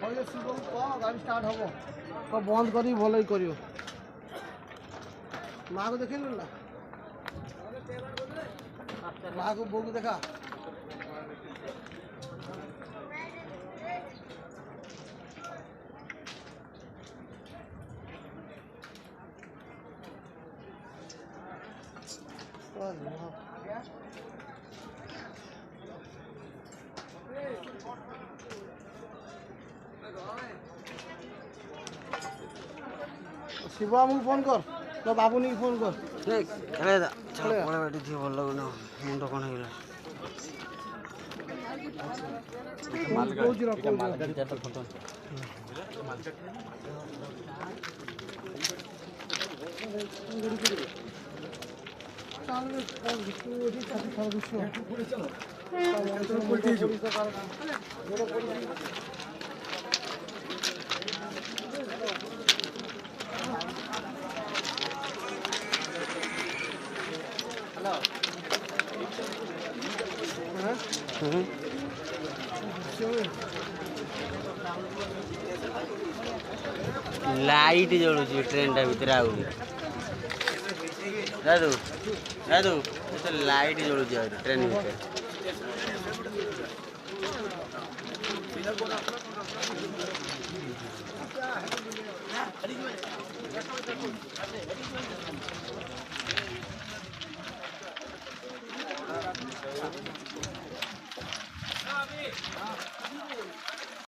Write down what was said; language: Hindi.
କହିଲେ ଶିବକୁ କହ ଗାଡ଼ି ଷ୍ଟାର୍ଟ ହେବ ତ ବନ୍ଦ କରି ଭଲ କରିବ ମାଆକୁ ଦେଖିଲୁ ନା ମାଆକୁ ବୋଉକୁ ଦେଖା शिव आम फोन कर तो बाबूनी की फोन कर भल लगुन मुंड कौन लाइट जलू ट्रेन टा भीतर दादू दादू लाइट जलू ट्रेन भीतर